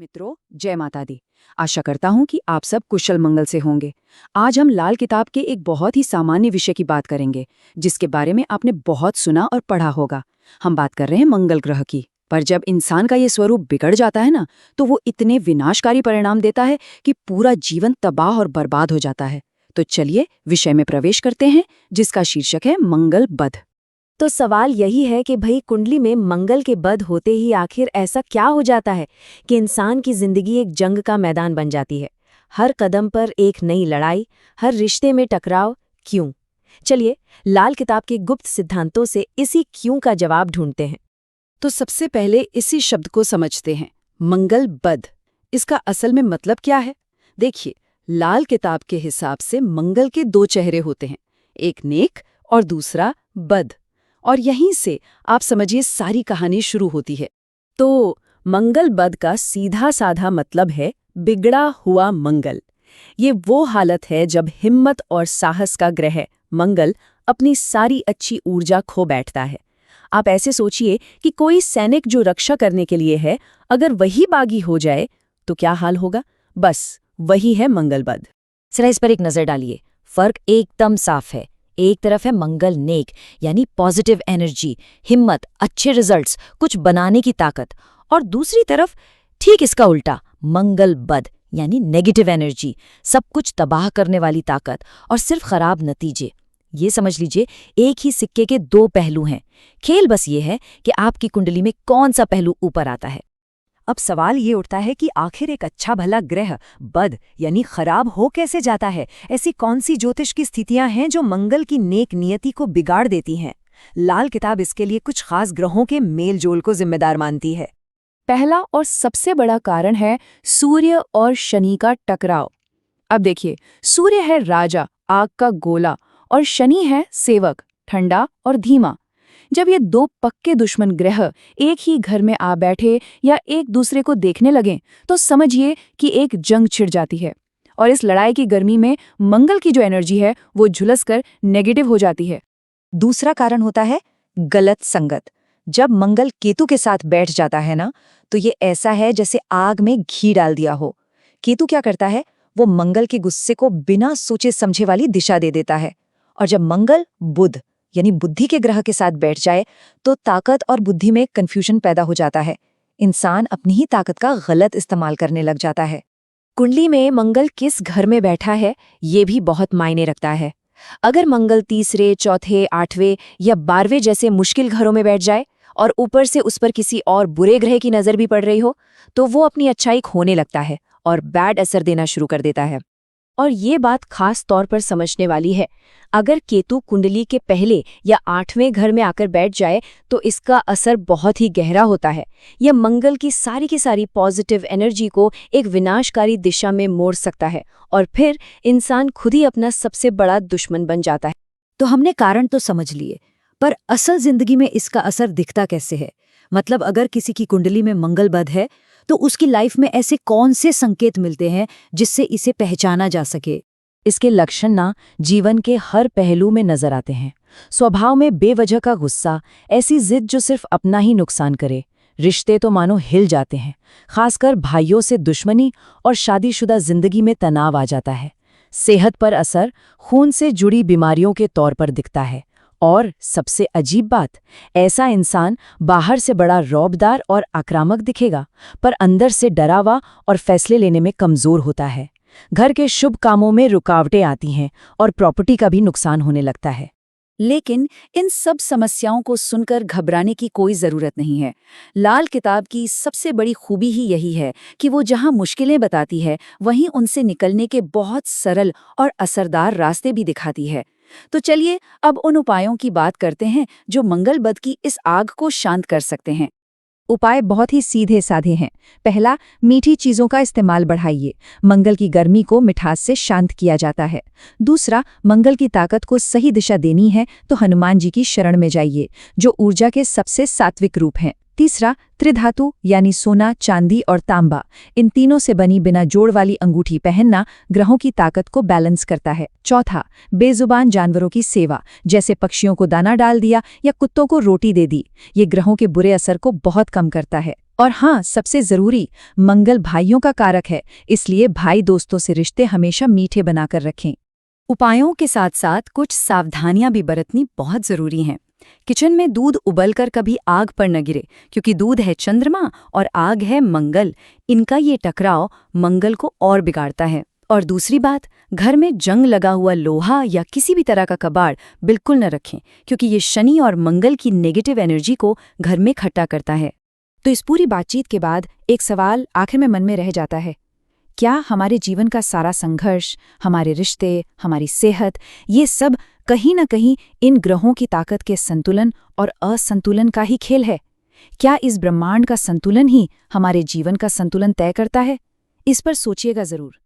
मित्रों, जय माता दी। आशा करता हूँ कि आप सब कुशल मंगल से होंगे। आज हम लाल किताब के एक बहुत ही सामान्य विषय की बात करेंगे, जिसके बारे में आपने बहुत सुना और पढ़ा होगा। हम बात कर रहे हैं मंगल ग्रह की। पर जब इंसान का ये स्वरूप बिगड़ जाता है ना, तो वो इतने विनाशकारी परिणाम देता है कि पूरा जीवन तबाह और बर्बाद हो जाता है। तो चलिए विषय में प्रवेश करते हैं, जिसका शीर्षक है मंगल बध। तो सवाल यही है कि भाई कुंडली में मंगल के बध होते ही आखिर ऐसा क्या हो जाता है कि इंसान की जिंदगी एक जंग का मैदान बन जाती है। हर कदम पर एक नई लड़ाई, हर रिश्ते में टकराव। क्यों? चलिए लाल किताब के गुप्त सिद्धांतों से इसी क्यों का जवाब ढूंढते हैं। तो सबसे पहले इसी शब्द को समझते हैं, मंगल बध। इसका असल में मतलब क्या है? देखिए, लाल किताब के हिसाब से मंगल के दो चेहरे होते हैं, एक नेक और दूसरा बद। और यहीं से आप समझिए सारी कहानी शुरू होती है। तो मंगल बध का सीधा साधा मतलब है बिगड़ा हुआ मंगल। ये वो हालत है जब हिम्मत और साहस का ग्रह मंगल अपनी सारी अच्छी ऊर्जा खो बैठता है। आप ऐसे सोचिए कि कोई सैनिक जो रक्षा करने के लिए है, अगर वही बागी हो जाए तो क्या हाल होगा। बस वही है मंगल बध। जरा इस पर एक नजर डालिए। फर्क एकदम साफ है। एक तरफ है मंगल नेक यानी पॉजिटिव एनर्जी, हिम्मत, अच्छे रिजल्ट्स, कुछ बनाने की ताकत, और दूसरी तरफ ठीक इसका उल्टा मंगल बध यानी नेगेटिव एनर्जी, सब कुछ तबाह करने वाली ताकत और सिर्फ खराब नतीजे। ये समझ लीजिए एक ही सिक्के के दो पहलू हैं। खेल बस ये है कि आपकी कुंडली में कौन सा पहलू ऊपर आता है। अब सवाल ये उठता है कि आखिर एक अच्छा भला ग्रह बद यानी खराब हो कैसे जाता है। ऐसी कौन सी ज्योतिष की स्थितियां हैं जो मंगल की नेक नियति को बिगाड़ देती हैं? लाल किताब इसके लिए कुछ खास ग्रहों के मेलजोल को जिम्मेदार मानती है। पहला और सबसे बड़ा कारण है सूर्य और शनि का टकराव। अब देखिए, सूर्य है राजा, आग का गोला, और शनि है सेवक, ठंडा और धीमा। जब ये दो पक्के दुश्मन ग्रह एक ही घर में आ बैठे या एक दूसरे को देखने लगें, तो समझिए कि एक जंग छिड़ जाती है। और इस लड़ाई की गर्मी में मंगल की जो एनर्जी है वो झुलसकर नेगेटिव हो जाती है। दूसरा कारण होता है गलत संगत। जब मंगल केतु के साथ बैठ जाता है ना, तो ये ऐसा है जैसे आग में घी डाल दिया हो। केतु क्या करता है, वो मंगल के गुस्से को बिना सोचे समझे वाली दिशा दे देता है। और जब मंगल बुध यानी बुद्धि के ग्रह के साथ बैठ जाए, तो ताकत और बुद्धि में कंफ्यूजन पैदा हो जाता है। इंसान अपनी ही ताकत का गलत इस्तेमाल करने लग जाता है। कुंडली में मंगल किस घर में बैठा है ये भी बहुत मायने रखता है। अगर मंगल तीसरे, चौथे, 8वें या 12वें जैसे मुश्किल घरों में बैठ जाए और ऊपर से उस पर किसी और बुरे ग्रह की नजर भी पड़ रही हो, तो वो अपनी अच्छाई खोने लगता है और बैड असर देना शुरू कर देता है। और ये बात खास तौर पर समझने वाली है। अगर केतु कुंडली के पहले या 8वें घर में आकर बैठ जाए, तो इसका असर बहुत ही गहरा होता है। यह मंगल की सारी पॉजिटिव एनर्जी को एक विनाशकारी दिशा में मोड़ सकता है और फिर इंसान खुद ही अपना सबसे बड़ा दुश्मन बन जाता है। तो हमने कारण तो समझ लिए, पर असल जिंदगी में इसका असर दिखता कैसे है? मतलब अगर किसी की कुंडली में मंगल बध है, तो उसकी लाइफ में ऐसे कौन से संकेत मिलते हैं जिससे इसे पहचाना जा सके? इसके लक्षण ना जीवन के हर पहलू में नजर आते हैं। स्वभाव में बेवजह का गुस्सा, ऐसी जिद जो सिर्फ अपना ही नुकसान करे। रिश्ते तो मानो हिल जाते हैं, खासकर भाइयों से दुश्मनी, और शादीशुदा जिंदगी में तनाव आ जाता है। सेहत पर असर खून से जुड़ी बीमारियों के तौर पर दिखता है। और सबसे अजीब बात, ऐसा इंसान बाहर से बड़ा रौबदार और आक्रामक दिखेगा, पर अंदर से डरावा और फैसले लेने में कमजोर होता है। घर के शुभ कामों में रुकावटें आती हैं और प्रॉपर्टी का भी नुकसान होने लगता है। लेकिन इन सब समस्याओं को सुनकर घबराने की कोई जरूरत नहीं है। लाल किताब की सबसे बड़ी खूबी ही यही है कि वो जहां मुश्किलें बताती है, वहीं उनसे निकलने के बहुत सरल और असरदार रास्ते भी दिखाती है। तो चलिए अब उन उपायों की बात करते हैं जो मंगल बध की इस आग को शांत कर सकते हैं। उपाय बहुत ही सीधे साधे हैं। पहला, मीठी चीजों का इस्तेमाल बढ़ाइए। मंगल की गर्मी को मिठास से शांत किया जाता है। दूसरा, मंगल की ताकत को सही दिशा देनी है तो हनुमान जी की शरण में जाइए, जो ऊर्जा के सबसे सात्विक रूप हैं। तीसरा, त्रिधातु यानी सोना, चांदी और तांबा, इन तीनों से बनी बिना जोड़ वाली अंगूठी पहनना ग्रहों की ताकत को बैलेंस करता है। चौथा, बेजुबान जानवरों की सेवा, जैसे पक्षियों को दाना डाल दिया या कुत्तों को रोटी दे दी, ये ग्रहों के बुरे असर को बहुत कम करता है। और हाँ, सबसे जरूरी, मंगल भाइयों का कारक है, इसलिए भाई दोस्तों से रिश्ते हमेशा मीठे बनाकर रखें। उपायों के साथ साथ कुछ सावधानियां भी बरतनी बहुत जरूरी हैं। किचन में दूध उबलकर कभी आग पर न गिरे, क्योंकि दूध है चंद्रमा और आग है मंगल। इनका ये टकराव मंगल को और बिगाड़ता है। और दूसरी बात, घर में जंग लगा हुआ लोहा या किसी भी तरह का कबाड़ बिल्कुल न रखें, क्योंकि ये शनि और मंगल की नेगेटिव एनर्जी को घर में इकट्ठा करता है। तो इस पूरी बातचीत के बाद एक सवाल आखिर में मन में रह जाता है, क्या हमारे जीवन का सारा संघर्ष, हमारे रिश्ते, हमारी सेहत, ये सब कहीं न कहीं इन ग्रहों की ताकत के संतुलन और असंतुलन का ही खेल है? क्या इस ब्रह्मांड का संतुलन ही हमारे जीवन का संतुलन तय करता है? इस पर सोचिएगा जरूर।